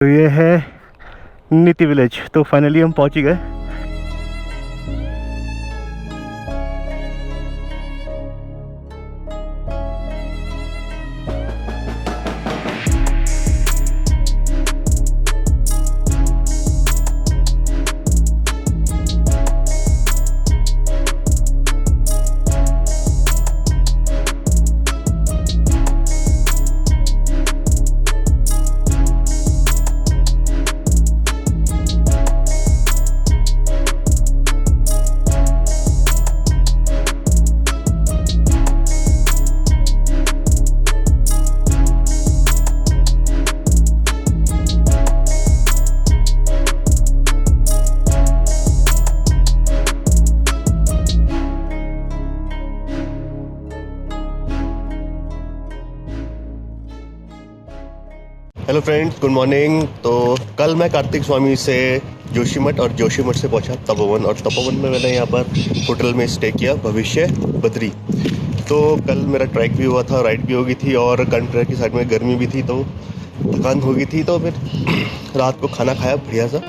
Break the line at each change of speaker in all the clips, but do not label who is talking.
तो ये है नीति विलेज। तो फाइनली हम पहुंच ही गए।
Hello friends, good morning. तो कल मैं कार्तिक स्वामी से जोशीमठ और जोशीमठ से पहुंचा तपोवन, और तपोवन में मैंने यहाँ पर होटल में स्टे किया भविष्य बद्री। तो कल मेरा ट्रैक भी हुआ था, राइड भी हो गई थी, और कंट्री की साइड में गर्मी भी थी तो थकान हो गई थी। तो फिर रात को खाना खाया बढ़िया सा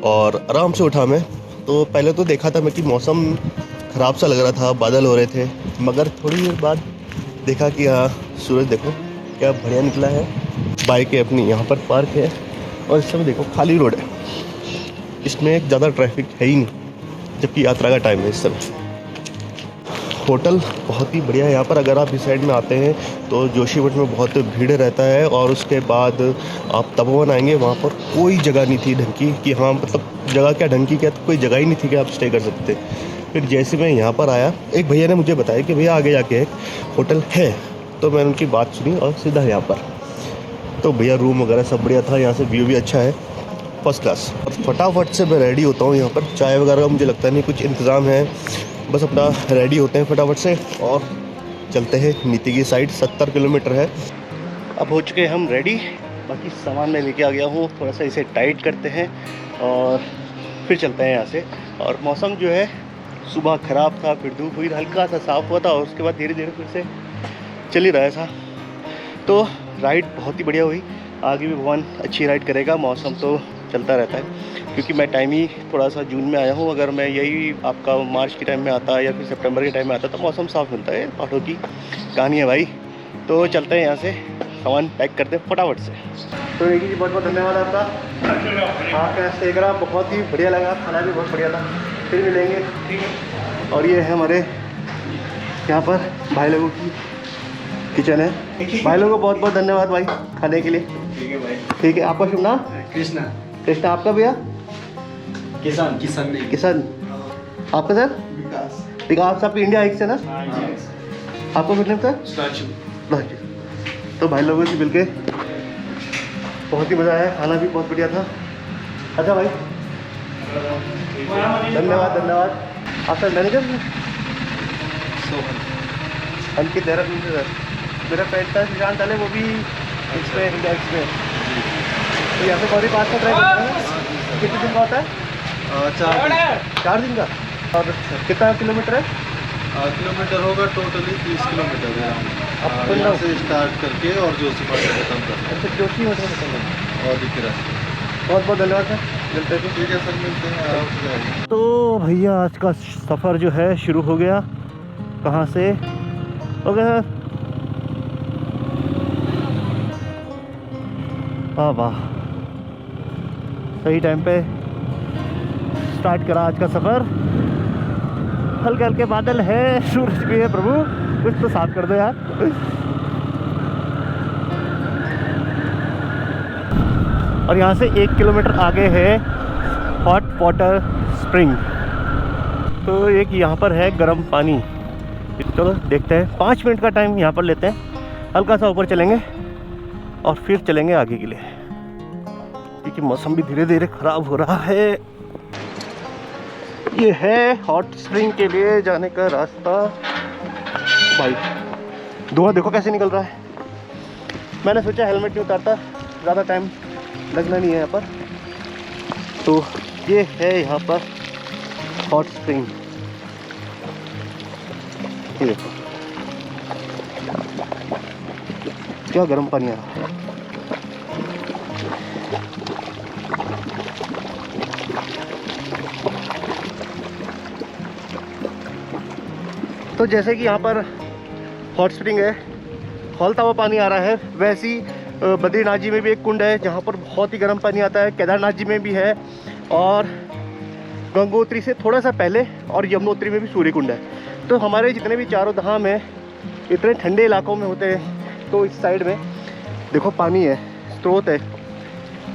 और आराम से उठा मैं। तो पहले तो देखा था मैं कि मौसम ख़राब सा लग रहा था, बादल हो रहे थे, मगर थोड़ी देर बाद देखा कि हाँ सूरज देखो क्या बढ़िया निकला है। बाइकें अपनी यहाँ पर पार्क है और इस समय देखो खाली रोड है, इसमें ज़्यादा ट्रैफिक है ही नहीं, जबकि यात्रा का टाइम है इस समय। होटल बहुत ही बढ़िया है यहाँ पर। अगर आप इस साइड में आते हैं तो जोशीमठ में बहुत भीड़ रहता है, और उसके बाद आप तपोवन आएंगे, वहाँ पर कोई जगह नहीं थी ढंग की कि हाँ मतलब जगह क्या ढंग की, क्या तो कोई जगह ही नहीं थी कि आप स्टे कर सकते। फिर जैसे मैं यहाँ पर आया, एक भैया ने मुझे बताया कि भैया आगे जाके एक होटल है, तो मैंने उनकी बात सुनी और सीधा यहाँ पर। तो भैया रूम वगैरह सब बढ़िया था, यहाँ से व्यू भी अच्छा है, फर्स्ट क्लास। और फटाफट से मैं रेडी होता हूँ। यहाँ पर चाय वगैरह का मुझे लगता नहीं कुछ इंतज़ाम है, बस अपना रेडी होते हैं फटाफट से और चलते हैं नीति की साइड। 70 किलोमीटर है। अब हो चुके हैं हम रेडी, बाकी सामान मैं लेके आ गया हूँ। थोड़ा सा इसे टाइट करते हैं और फिर चलते हैं यहाँ से। और मौसम जो है सुबह ख़राब था, फिर धूप हुई, हल्का सा साफ़ हुआ था, और उसके बाद धीरे धीरे फिर से चल ही रहा था। तो राइड बहुत ही बढ़िया हुई। आगे भी भगवान अच्छी राइड करेगा। मौसम तो चलता रहता है, क्योंकि मैं टाइम ही थोड़ा सा जून में आया हूँ। अगर मैं यही आपका मार्च के टाइम में आता या फिर सितंबर के टाइम में आता तो मौसम साफ़ मिलता है। पहाड़ों की कहानी है भाई। तो चलते हैं यहाँ से, सामान पैक करते हैं फटाफट से। तो रेगी जी बहुत बहुत धन्यवाद आपका। आपका स्टे करा बहुत ही बढ़िया लगा, खाना भी बहुत बढ़िया था। फिर मिलेंगे। और ये है हमारे यहाँ पर भाई लोगों की किचन है। भाई लोगों को बहुत बहुत धन्यवाद भाई खाने के लिए।
ठीक है भाई।
ठीक है, आपका शुभ नाम?
कृष्णा।
कृष्णा, आपका भैया?
किसान। किसान नहीं,
किशन। आपका सर?
विकास।
विकास। आपकी इंडिया हाइक से ना? आपका गुड नेम सर?
स्टैचू।
तो भाई लोगों से मिलके बहुत ही मज़ा आया, खाना भी बहुत बढ़िया था। अच्छा भाई, धन्यवाद धन्यवाद। आप सर मैनेजर हैं?
सोहन।
अंकित देहरादून से सर। मेरा फ्रेंड था निशांत डाले, वो भी इसमें इंडिया हाइक्स में। तो यहाँ से गौरी पास का ट्राई करते हैं। कितने दिन का होता है? 4 दिन का। और कितना किलोमीटर है?
किलोमीटर होगा टोटली 30 किलोमीटर है।
अब
यहाँ से स्टार्ट करके और जोशीमठ से खत्म करते
अच्छा, जोशीमठ में खत्म है।
और दिख रहा।
बहुत बहुत धन्यवाद सर, मिलते हैं।
ठीक है सर, मिलते हैं, आराम से जाएंगे।
तो भैया आज का सफ़र जो है शुरू हो गया। कहाँ से हो गया? वाह वाह, सही टाइम पे स्टार्ट करा आज का सफ़र। हल्के हल्के बादल है, सूरज भी है, प्रभु कुछ तो साफ कर दो यार। और यहाँ से 1 किलोमीटर आगे है हॉट वाटर स्प्रिंग। तो एक यहाँ पर है गर्म पानी। चलो देखते हैं, 5 मिनट का टाइम यहाँ पर लेते हैं, हल्का सा ऊपर चलेंगे और फिर चलेंगे आगे के लिए, क्योंकि मौसम भी धीरे धीरे ख़राब हो रहा है। ये है हॉट स्प्रिंग के लिए जाने का रास्ता। भाई धुआं देखो कैसे निकल रहा है। मैंने सोचा हेलमेट नहीं उतारता, ज़्यादा टाइम लगना नहीं है यहाँ पर। तो ये है यहाँ पर हॉट स्प्रिंग। ये देखो क्या गर्म पानी आ रहा है। तो जैसे कि यहाँ पर हॉट स्प्रिंग है, खौलता हुआ पानी आ रहा है, वैसे ही बद्रीनाथ जी में भी एक कुंड है जहाँ पर बहुत ही गर्म पानी आता है। केदारनाथ जी में भी है, और गंगोत्री से थोड़ा सा पहले और यमुनोत्री में भी सूर्य कुंड है। तो हमारे जितने भी चारों धाम हैं इतने ठंडे इलाकों में होते हैं, तो इस साइड में देखो पानी है, स्रोत है।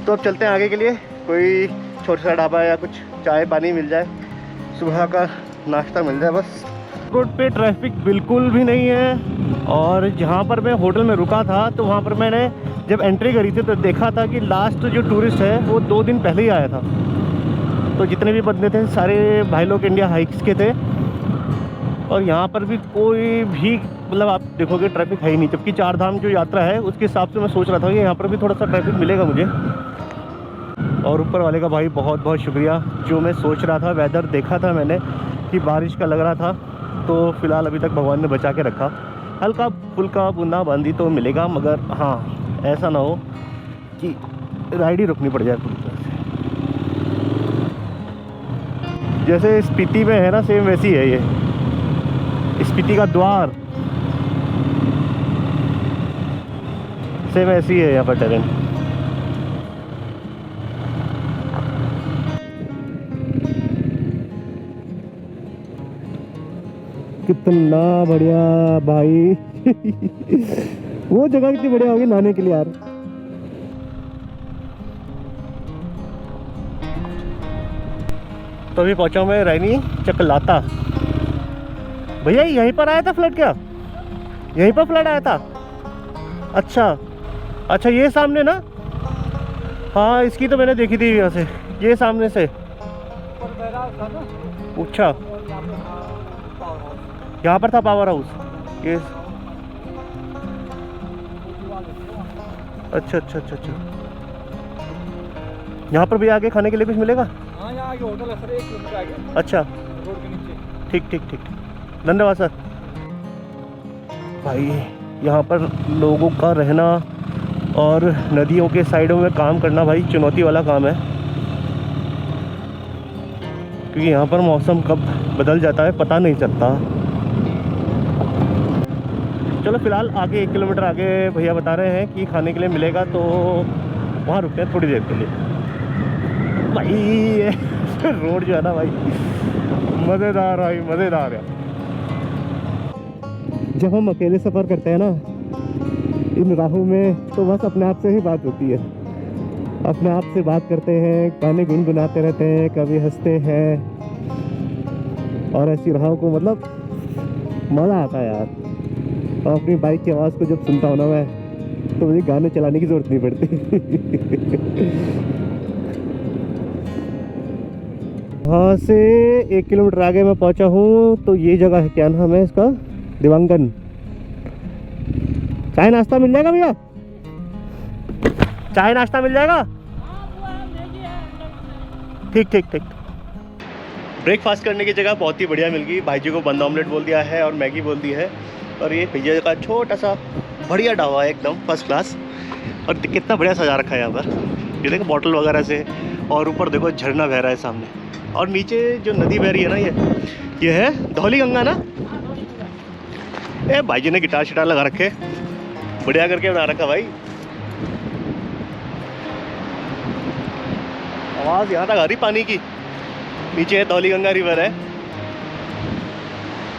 तो अब चलते हैं आगे के लिए, कोई छोटा सा ढाबा या कुछ चाय पानी मिल जाए, सुबह का नाश्ता मिल जाए बस। रोड पे ट्रैफिक बिल्कुल भी नहीं है, और जहाँ पर मैं होटल में रुका था तो वहाँ पर मैंने जब एंट्री करी थी तो देखा था कि लास्ट जो टूरिस्ट है वो 2 दिन पहले ही आया था। तो जितने भी बंदे थे सारे भाई लोग इंडिया हाइक्स के थे, और यहाँ पर भी कोई भी मतलब आप देखोगे ट्रैफिक है ही नहीं। जबकि 4 धाम जो यात्रा है उसके हिसाब से मैं सोच रहा था कि यहाँ पर भी थोड़ा सा ट्रैफिक मिलेगा मुझे। और ऊपर वाले का भाई बहुत बहुत शुक्रिया, जो मैं सोच रहा था, वेदर देखा था मैंने कि बारिश का लग रहा था, तो फिलहाल अभी तक भगवान ने बचा के रखा। हल्का फुल्का बूंदाबांदी तो मिलेगा, मगर हाँ ऐसा ना हो कि राइड ही रुकनी पड़ जाए पूरी तरह से। जैसे स्पीति में है ना, सेम वैसी है ये स्पीति का द्वार, सेम ऐसी है यहाँ पर टेरेन। कितना बढ़िया भाई वो जगह कितनी बढ़िया होगी नहाने के लिए यार। तो अभी पहुंचा हूं मैं रैनी चकलाता। भैया यहीं पर आया था फ्लड क्या? यहीं पर फ्लड आया था? अच्छा अच्छा, ये सामने ना, हाँ इसकी तो मैंने देखी थी यहाँ से, ये सामने से। अच्छा, यहाँ पर था पावर हाउस ये। अच्छा अच्छा अच्छा अच्छा, यहाँ पर भी आगे खाने के लिए कुछ मिलेगा?
हाँ, यहाँ आगे होटल है सर, 1 किलोमीटर आगे।
अच्छा,
रोड के नीचे।
ठीक ठीक ठीक, धन्यवाद सर। भाई यहाँ पर लोगों का रहना और नदियों के साइडों में काम करना भाई चुनौती वाला काम है, क्योंकि यहाँ पर मौसम कब बदल जाता है पता नहीं चलता। चलो फिलहाल आगे 1 किलोमीटर आगे भैया बता रहे हैं कि खाने के लिए मिलेगा, तो वहाँ रुकते हैं थोड़ी देर के लिए। भाई रोड जो है ना भाई मज़ेदार, भाई मज़ेदार है। जब हम अकेले सफ़र करते हैं ना इन राहों में, तो बस अपने आप से ही बात होती है, अपने आप से बात करते हैं, गाने गुनगुनाते रहते हैं, कभी हंसते हैं, और ऐसी राहों को मतलब मज़ा आता है यार। और अपनी बाइक की आवाज़ को जब सुनता हूँ ना मैं, तो मुझे गाने चलाने की ज़रूरत नहीं पड़ती। वहाँ से 1 किलोमीटर आगे मैं पहुँचा हूँ, तो ये जगह है, क्या नाम है इसका? दिवांगन। चाय नाश्ता मिल जाएगा भैया? चाय नाश्ता मिल जाएगा? ठीक ठीक ठीक। ब्रेकफास्ट करने की जगह बहुत ही बढ़िया मिल गई। भाई जी को बंद ऑमलेट बोल दिया है और मैगी बोल दी है, और ये भैया का छोटा सा बढ़िया ढाबा है, एकदम फर्स्ट क्लास। और कितना बढ़िया सजा रखा है यहाँ पर, ये देखो बॉटल वगैरह से, और ऊपर देखो झरना बह रहा है सामने, और नीचे जो नदी बह रही है ना, ये है धौली गंगा ना। ए भाई जी ने गिटार शिटार लगा रखे, बढ़िया करके बना रखा भाई। आवाज़ यहाँ तक आ रही पानी की। नीचे है धौली गंगा रिवर है,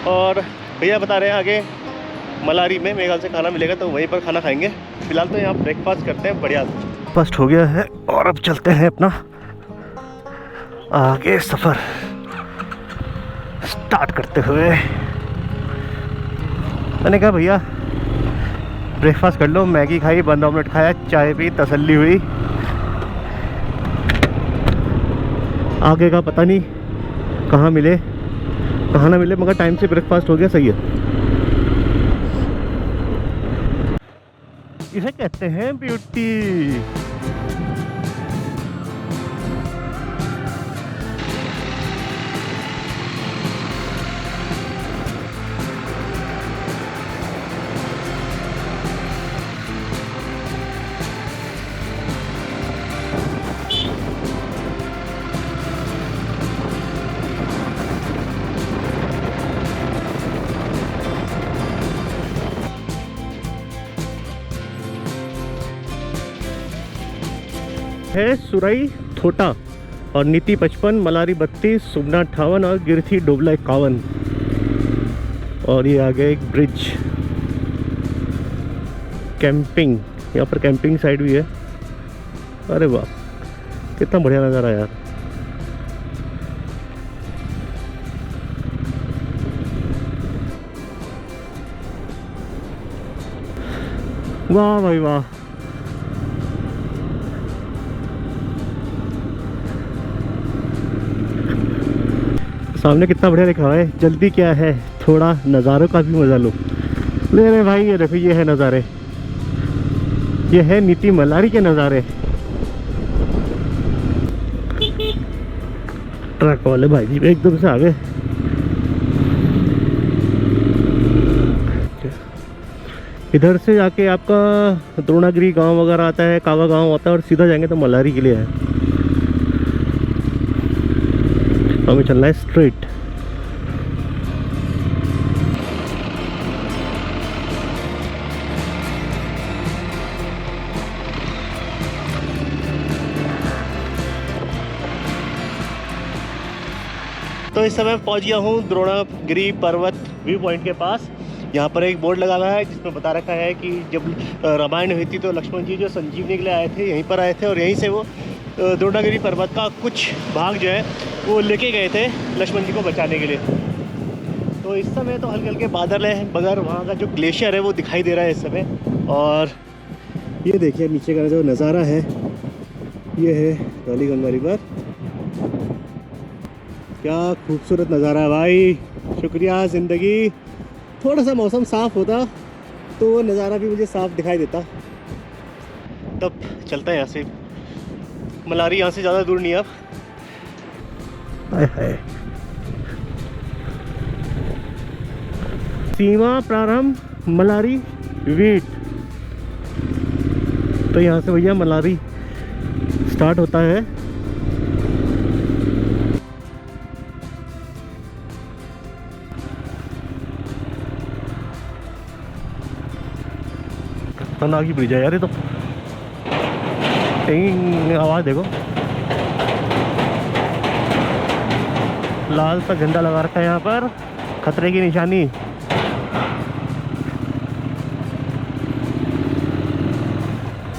और भैया बता रहे हैं आगे मलारी में मेरे ख्याल से खाना मिलेगा, तो वहीं पर खाना खाएंगे। फिलहाल तो यहाँ ब्रेकफास्ट करते हैं बढ़िया। ब्रेकफास्ट हो गया है और अब चलते हैं अपना आगे सफ़र स्टार्ट करते हुए। मैंने कहा भैया ब्रेकफास्ट कर लो, मैगी खाई, बंद ऑमलेट खाया, चाय पी, तसल्ली हुई। आगे का पता नहीं कहाँ मिले कहाँ ना मिले, मगर टाइम से ब्रेकफास्ट हो गया, सही है। इसे कहते हैं ब्यूटी। है सुरई थोटा और नीति 55, मलारी 32, सुबना 58 और गिरथी डोबला 51। और ये आ गया एक ब्रिज। कैंपिंग, यहाँ पर कैंपिंग साइड भी है। अरे वाह, कितना बढ़िया नज़ारा यार। वाह भाई वाह। सामने कितना बढ़िया लिखा हुआ है, जल्दी क्या है, थोड़ा नज़ारों का भी मज़ा लो। ले रे भाई, ये देखो, ये है नज़ारे, ये है नीति मलारी के नज़ारे। ट्रक वाले भाई जी एकदम से आ गए। इधर से जाके आपका द्रोणागिरी गांव वगैरह आता है, कावा गांव आता है और सीधा जाएंगे तो मलारी के लिए है। हमें चलना है स्ट्रेट। तो इस समय पहुंच गया हूँ द्रोणागिरी पर्वत व्यू पॉइंट के पास। यहाँ पर एक बोर्ड लगा हुआ है जिसमें बता रखा है कि जब रामायण हुई थी तो लक्ष्मण जी जो संजीवनी के लिए आए थे, यहीं पर आए थे और यहीं से वो द्रोणागिरी पर्वत का कुछ भाग जो है वो लेके गए थे लक्ष्मण जी को बचाने के लिए। तो इस समय तो हल्के हल्के बादल हैं, मगर वहाँ का जो ग्लेशियर है वो दिखाई दे रहा है इस समय। और ये देखिए नीचे का जो नज़ारा है, ये है धौलीगंगा रिवर। क्या खूबसूरत नज़ारा है भाई, शुक्रिया ज़िंदगी। थोड़ा सा मौसम साफ़ होता तो वो नज़ारा भी मुझे साफ दिखाई देता। तब चलता है यहाँ से, मलारी यहाँ से ज़्यादा दूर नहीं है अब। सीमा प्रारंभ मलारी वीट। तो यहाँ से भैया मलारी स्टार्ट होता है। खतरनाक ही ब्रिज है यार ये तो। आवाज़ देखो, लाल सा झंडा लगा रखा है यहाँ पर, खतरे की निशानी।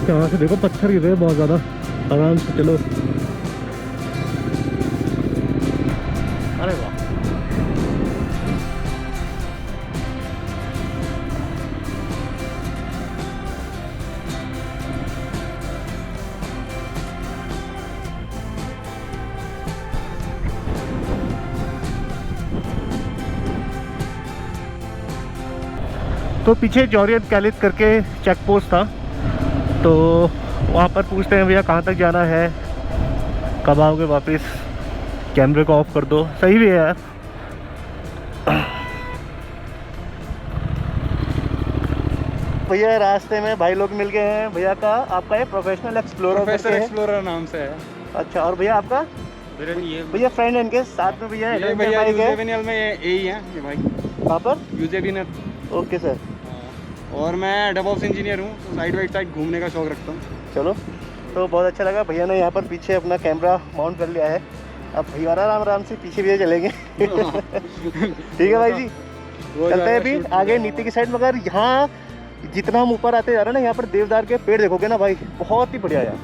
यहाँ से देखो पत्थर गिर रहे हैं बहुत ज़्यादा, आराम से चलो। अरे वाह, तो पीछे जौहरियत कैलित करके चेक पोस्ट था, तो वहाँ पर पूछते हैं भैया कहाँ तक जाना है, कब आओगे वापस, कैमरे को ऑफ कर दो। सही भी है यार। भैया रास्ते में भाई लोग मिल गए हैं। भैया का आपका ये प्रोफेशनल एक्सप्लोरर
नाम से है।
अच्छा, और भैया आपका? भैया फ्रेंड है इनके साथ में। भैया
में यही है ये भाई।
कहाँ पर?
यूजेबिनर।
Okay sir.
और मैं डेवऑप्स इंजीनियर हूँ, तो साइड बाई साइड घूमने का शौक रखता हूँ।
चलो, तो बहुत अच्छा लगा। भैया ने यहाँ पर पीछे अपना कैमरा माउंट कर लिया है। अब भैया आराम आराम से पीछे भी चलेंगे। ठीक है भाई जी, चलते हैं अभी आगे नीति की साइड। मगर यहाँ जितना हम ऊपर आते जा रहे हैं ना, यहाँ पर देवदार के पेड़ देखोगे ना भाई, बहुत ही बढ़िया यार।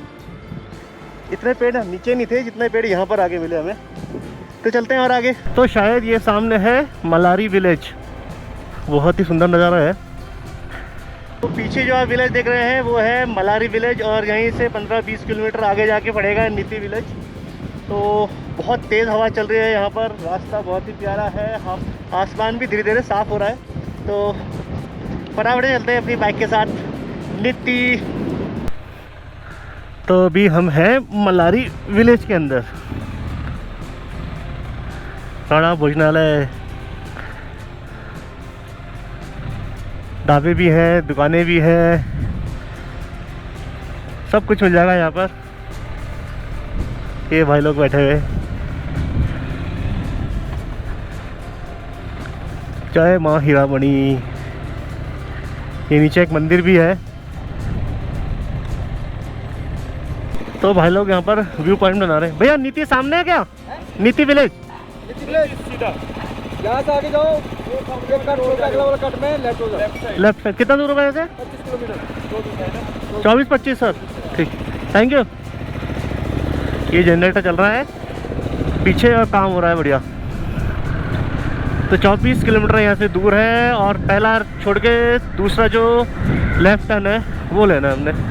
इतने पेड़ नीचे नहीं थे जितने पेड़ यहाँ पर आगे मिले हमें। तो चलते हैं और आगे। तो शायद ये सामने है मलारी विलेज, बहुत ही सुंदर नज़ारा है। तो पीछे जो आप विलेज देख रहे हैं वो है मलारी विलेज, और यहीं से 15-20 किलोमीटर आगे जाके पड़ेगा नीति विलेज। तो बहुत तेज़ हवा चल रही है यहाँ पर, रास्ता बहुत ही प्यारा है। हम आसमान भी धीरे धीरे साफ़ हो रहा है। तो फटाफट चलते हैं अपनी बाइक के साथ नीति। तो अभी हम हैं मलारी विलेज के अंदर। खाना भोजनालय, ढाबे भी हैं, दुकानें भी हैं, सब कुछ मिल जाएगा यहाँ पर। ये भाई लोग बैठे हुए, जय माँ हीरामणि। ये नीचे एक मंदिर भी है। तो भाई लोग यहाँ पर व्यू पॉइंट बना रहे हैं। भैया नीति सामने है क्या? नीति विलेज
सीधा यहाँ से आगे जाओ, अगला वाला कट में लेफ्ट हो जाओ।
Left side. कितना दूर है वैसे?
25 किलोमीटर।
24-25 सर, ठीक, थैंक यू। ये जनरेटर चल रहा है पीछे और काम हो रहा है बढ़िया। तो 24 किलोमीटर यहाँ से दूर है और पहला छोड़ के दूसरा जो लेफ्ट टर्न है वो लेना है हमने।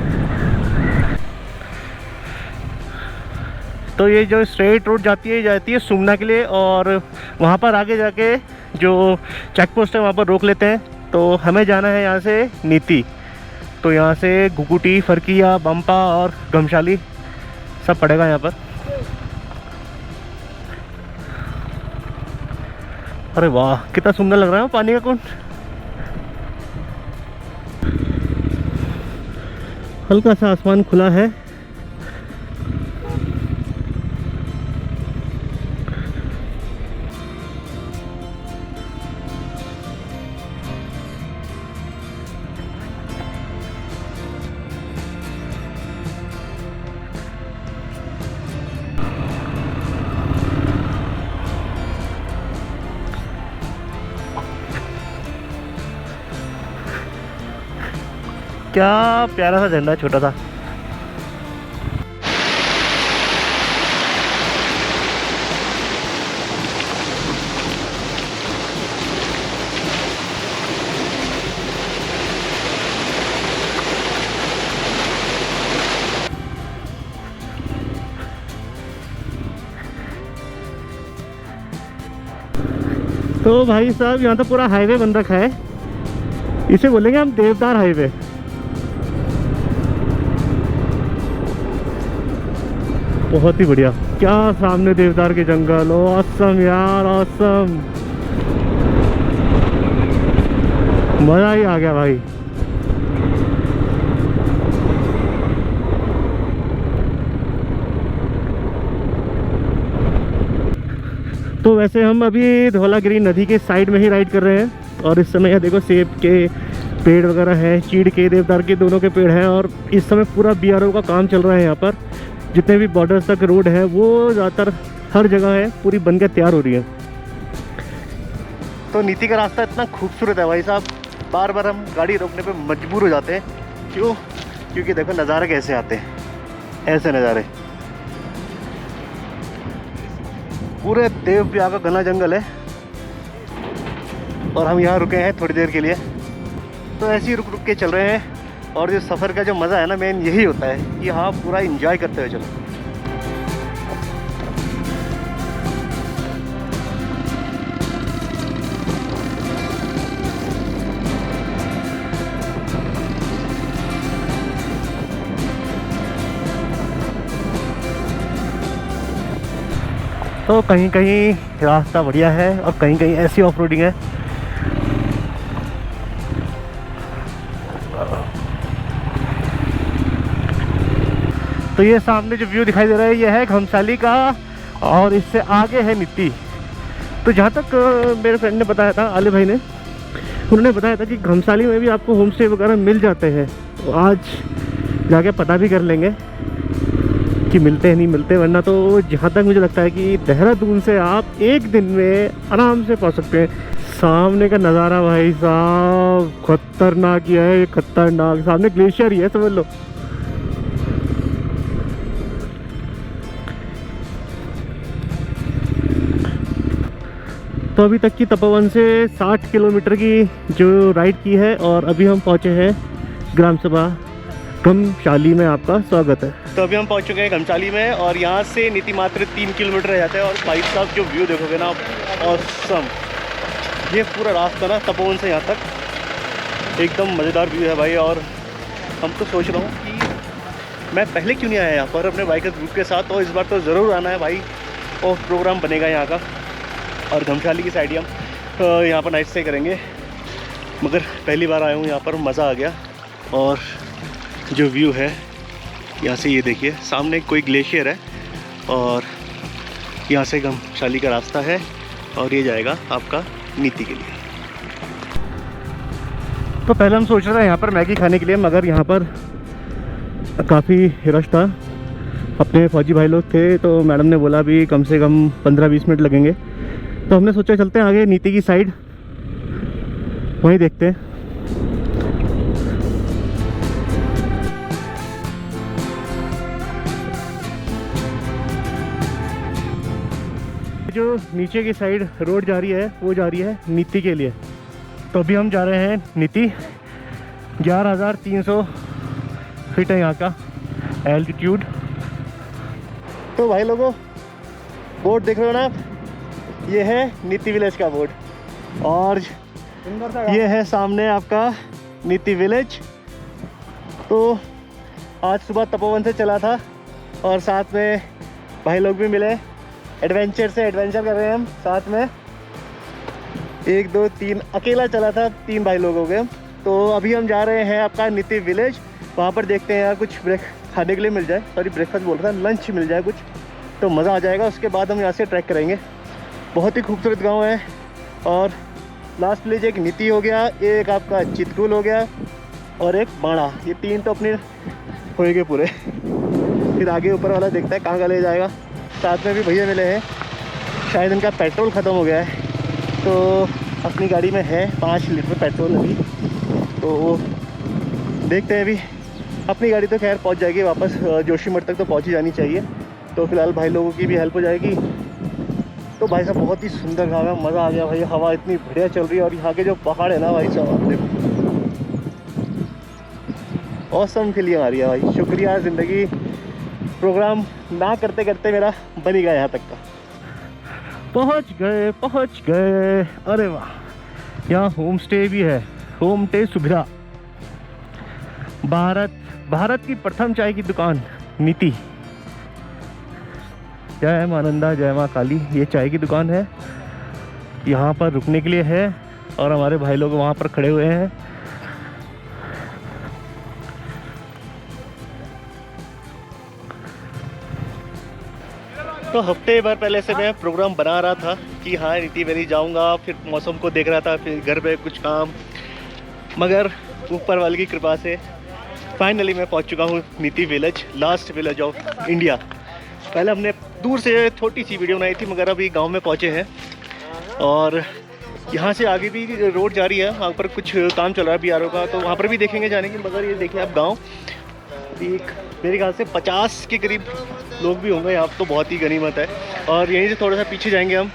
तो ये जो स्ट्रेट रोड जाती है सुमना के लिए, और वहाँ पर आगे जाके जो चेक पोस्ट है वहाँ पर रोक लेते हैं। तो हमें जाना है यहाँ से नीति। तो यहाँ से घुकुटी, फरकिया, बम्पा और घमशाली सब पड़ेगा यहाँ पर। अरे वाह कितना सुंदर लग रहा है पानी का कुंड। हल्का सा आसमान खुला है। क्या प्यारा सा झंडा है छोटा सा। तो भाई साहब यहाँ तो पूरा हाईवे बन रखा है, इसे बोलेंगे हम देवदार हाईवे। बहुत ही बढ़िया। क्या सामने देवदार के जंगल। ऑसम यार, ऑसम, मजा ही आ गया भाई। तो वैसे हम अभी धौलागिरी नदी के साइड में ही राइड कर रहे हैं और इस समय यह देखो सेब के पेड़ वगैरह हैं, चीड़ के, देवदार के, दोनों के पेड़ हैं। और इस समय पूरा BRO का काम चल रहा है यहाँ पर। जितने भी बॉर्डर्स तक रोड है वो ज़्यादातर हर जगह है पूरी बन के तैयार हो रही है। तो नीति का रास्ता इतना खूबसूरत है भाई साहब, बार बार हम गाड़ी रोकने पे मजबूर हो जाते हैं। क्यों? क्योंकि देखो नज़ारे कैसे आते हैं, ऐसे नज़ारे। पूरे देवप्रयाग का घना जंगल है और हम यहाँ रुके हैं थोड़ी देर के लिए। तो ऐसे ही रुक रुक के चल रहे हैं। और जो सफ़र का जो मज़ा है ना, मेन यही होता है कि हाँ पूरा एंजॉय करते हुए चलो। तो कहीं कहीं रास्ता बढ़िया है और कहीं कहीं ऐसी ऑफ रोडिंग है। तो ये सामने जो व्यू दिखाई दे रहा है ये है घमसाली का और इससे आगे है नीति। तो जहाँ तक मेरे फ्रेंड ने बताया था, आले भाई ने, उन्होंने बताया था कि घमसाली में भी आपको होम स्टे वगैरह मिल जाते हैं। तो आज जाके पता भी कर लेंगे कि मिलते हैं नहीं मिलते। वरना तो जहाँ तक मुझे लगता है कि देहरादून से आप एक दिन में आराम से पहुँच सकते हैं। सामने का नज़ारा भाई साहब खतरनाक ही है, खतरनाक। सामने ग्लेशियर ही है समझ लो। तो अभी तक की तपोवन से 60 किलोमीटर की जो राइड की है और अभी हम पहुँचे हैं ग्राम सभा घमशाली में। आपका स्वागत है। तो अभी हम पहुँच चुके हैं घमशाली में और यहाँ से नीति मात्र 3 किलोमीटर रह जाता है। और भाई साहब जो व्यू देखोगे ना, ऑसम। ये पूरा रास्ता ना तपोवन से यहाँ तक एकदम मज़ेदार व्यू है भाई। और हम तो सोच रहा हूँ कि मैं पहले क्यों नहीं आया यहाँ पर अपने बाइकर्स ग्रुप के साथ। तो इस बार तो ज़रूर आना है भाई, और प्रोग्राम बनेगा यहाँ का। और घमशाली की साइड ही हम यहाँ पर नाइट स्टे करेंगे। मगर पहली बार आया हूँ यहाँ पर, मज़ा आ गया। और जो व्यू है यहाँ से, ये देखिए सामने कोई ग्लेशियर है और यहाँ से घमशाली का रास्ता है और ये जाएगा आपका नीति के लिए। तो पहले हम सोच रहे थे यहाँ पर मैगी खाने के लिए, मगर यहाँ पर काफ़ी रश था अपने फौजी भाई लोग थे, तो मैडम ने बोला भी कम से कम 15-20 मिनट लगेंगे, तो हमने सोचा चलते हैं आगे नीति की साइड, वहीं देखते हैं। जो नीचे की साइड रोड जा रही है वो जा रही है नीति के लिए। तो अभी हम जा रहे हैं नीति। 11,300 फीट है यहाँ का एल्टीट्यूड। तो भाई लोगों, बोर्ड देख रहे हो ना आप, ये है नीति विलेज का बोर्ड, और ये है सामने आपका नीति विलेज। तो आज सुबह तपोवन से चला था और साथ में भाई लोग भी मिले, एडवेंचर कर रहे हैं हम साथ में। 1 2 3 अकेला चला था, 3 भाई लोग हो गए। तो अभी हम जा रहे हैं आपका नीति विलेज, वहाँ पर देखते हैं यार कुछ ब्रेक खाने के लिए मिल जाए, सॉरी ब्रेकफास्ट बोल रहा था, लंच मिल जाए कुछ, तो मज़ा आ जाएगा। उसके बाद हम यहाँ से ट्रैक करेंगे। बहुत ही खूबसूरत गांव है। और लास्ट विलेज एक नीति हो गया, एक आपका चितकुल हो गया और एक बाड़ा, ये 3 तो अपने होएंगे पूरे। फिर आगे ऊपर वाला देखता है कहाँ का ले जाएगा। साथ में भी भैया मिले हैं, शायद इनका पेट्रोल ख़त्म हो गया है, तो अपनी गाड़ी में है 5 लीटर पेट्रोल अभी, तो देखते हैं। अभी अपनी गाड़ी तो खैर पहुंच जाएगी वापस, जोशीमठ तक तो पहुंच ही जानी चाहिए। तो फिलहाल भाई लोगों की भी हेल्प हो जाएगी। तो भाई साहब बहुत ही सुंदर गाँव है, मज़ा आ गया भाई, हवा इतनी बढ़िया चल रही है। और यहाँ के जो पहाड़ है ना भाई साहब, आप देखो, ऑसम फीलिंग आ रही है भाई। शुक्रिया, ज़िंदगी प्रोग्राम ना करते करते मेरा बन ही गया यहाँ तक का। पहुँच गए। अरे वाह, यहाँ होम स्टे भी है, होम स्टे सुविधा। भारत की प्रथम चाय की दुकान नीति। जय मां नंदा, जय मां काली। ये चाय की दुकान है, यहाँ पर रुकने के लिए है और हमारे भाई लोग वहाँ पर खड़े हुए हैं। तो हफ्ते भर पहले से मैं प्रोग्राम बना रहा था कि हाँ नीति वैली जाऊँगा, फिर मौसम को देख रहा था, फिर घर पे कुछ काम, मगर ऊपर वाले की कृपा से फाइनली मैं पहुंच चुका हूँ नीति village, last village of India. पहले हमने दूर से छोटी सी वीडियो बनाई थी, मगर अभी गांव में पहुंचे हैं। और यहाँ से आगे भी रोड जा रही है, वहाँ पर कुछ काम चल रहा है बीआरओ का, तो वहाँ पर भी देखेंगे जाने की। मगर ये देखिए आप गाँव, एक मेरे ख्याल से 50 के करीब लोग भी होंगे यहाँ, तो बहुत ही गनीमत है। और यहीं से थोड़ा सा पीछे जाएंगे हम,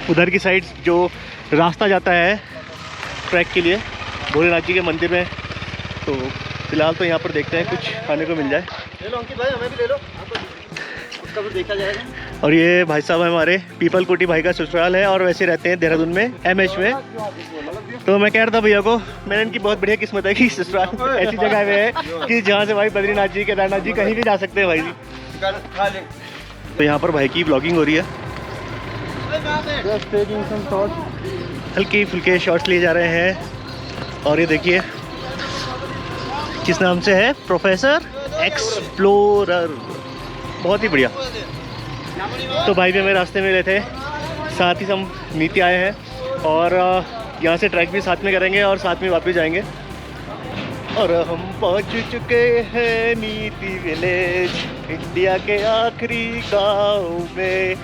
उधर की साइड जो रास्ता जाता है ट्रैक के लिए भोलेनाथ जी के मंदिर में। तो फिलहाल तो यहाँ पर देखते हैं कुछ खाने को मिल जाए।
ले लो अंकित भाई, हमें भी ले लो, उसका भी देखा जाएगा।
और ये भाई साहब हमारे पीपल कोटी भाई का ससुराल है, और वैसे रहते हैं देहरादून में MH में। तो मैं कह रहा था भैया को, मैंने इनकी बहुत बढ़िया किस्मत है कि ससुराल ऐसी जगह में है कि जहाँ से भाई बद्रीनाथ जी, केदारनाथ जी कहीं भी जा सकते हैं भाई जी। तो यहाँ पर भाई की ब्लॉगिंग हो रही है, हल्की फुल्के शॉट्स लिए जा रहे हैं। और ये देखिए किस नाम से है, प्रोफेसर एक्सप्लोरर, बहुत ही बढ़िया। तो भाई भी हमें रास्ते में मिले थे, साथ ही हम नीति आए हैं, और यहाँ से ट्रैक भी साथ में करेंगे और साथ में वापस जाएंगे। और हम पहुँच चुके हैं नीति विलेज, इंडिया के आखिरी गांव में।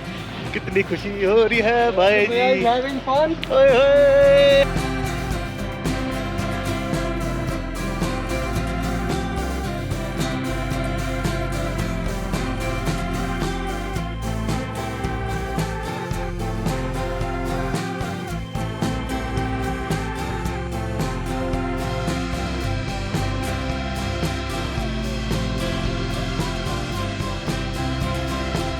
कितनी खुशी हो रही है भाई जी।
having fun?
ओए होए।